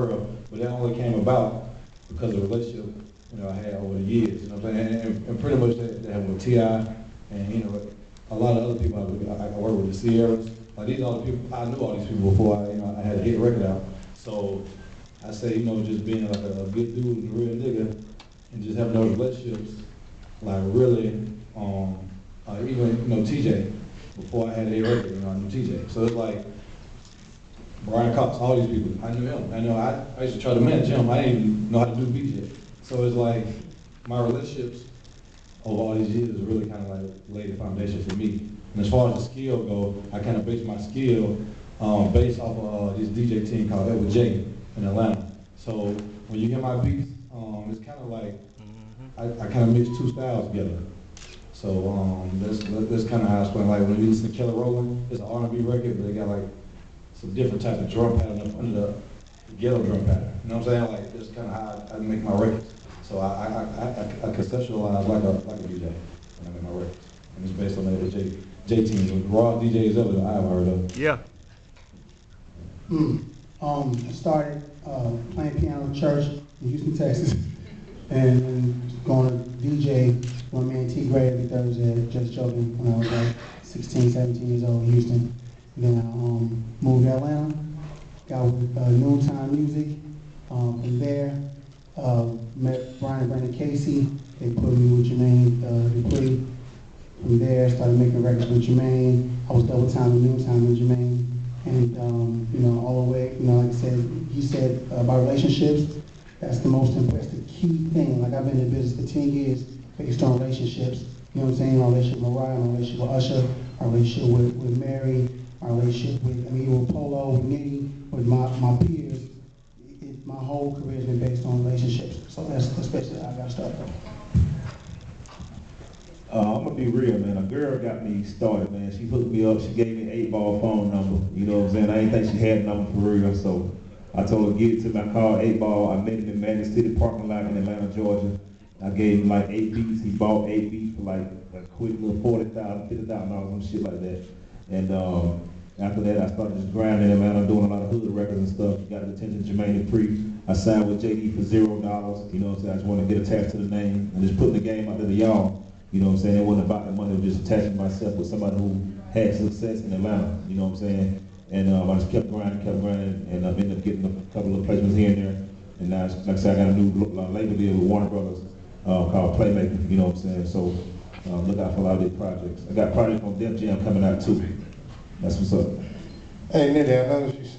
world, but that only came about because of the relationship, you know, I had over the years, you know what I'm saying? And pretty much that happened with T.I. and, you know, a lot of other people I work with, the Sierras. Like these are the people, I knew all these people before I had a hit record out. So I say, you know, just being like a good dude and a real nigga and just having those relationships, like really, even, you know, TJ, before I had a hit record, you know, I knew TJ. So it's like, Brian Cox, all these people, I knew him. I used to try to manage him. I didn't even know how to do beats yet. So it's like, my relationships over all these years really kind of like laid the foundation for me. And as far as the skill go, I kind of base my skill based off of this DJ team called Edward J in Atlanta. So when you hear my beats, it's kind of like, I kind of mix two styles together. So that's kind of how I explain. Like when you listen to Kelly Rowland, it's an R&B record, but they got like some different type of drum pattern up under the ghetto drum pattern. You know what I'm saying? Like that's kind of how I make my records. So I conceptualize like a DJ when I make my records, and it's based on the J team, the raw DJs ever that I've heard of. Yeah. I started playing piano in church in Houston, Texas, and going to DJ with my man T Gray every Thursday, just joking, when I was like 16, 17 years old in Houston. And then I moved to Atlanta, got with Noontime Music. From there, met Brian and Brandon Casey. They put me with Jermaine Dupree. From there, started making records with Jermaine. I was double time and Noontime with Jermaine. And you know, all the way, you know, like I said, he said about relationships, that's the most important, the key thing. Like I've been in business for 10 years based on relationships. You know what I'm saying? My relationship with Mariah, my relationship with Usher, our relationship with Mary, our relationship with, with Polo, with Nitty, with my peers. My whole career has been based on relationships. So that's basically how I got started. I'm gonna be real, man. A girl got me started, man. She hooked me up. She gave me an 8-ball phone number. You know what I'm saying? I didn't think she had a number for real, so I told her get it to me. I called 8-ball. I met him in Magic City parking lot in Atlanta, Georgia. I gave him like 8 beats. He bought 8 beats for like a quick little $40,000, $50,000, some shit like that. And after that, I started just grinding in Atlanta, doing a lot of hood records and stuff. Got the attention of Jermaine Dupree. I signed with JD for $0. You know what I'm saying? I just want to get attached to the name and just putting the game out there to y'all. You know what I'm saying? It wasn't about the money, it was just attaching myself with somebody who had success in Atlanta. You know what I'm saying? And I just kept grinding, and I've ended up getting a couple of placements here and there. And now, like I said, I got a new label deal with Warner Brothers called Playmaker. You know what I'm saying? So look out for a lot of these projects. I got projects on Def Jam coming out too. That's what's up. Hey, Nitty, I noticed you said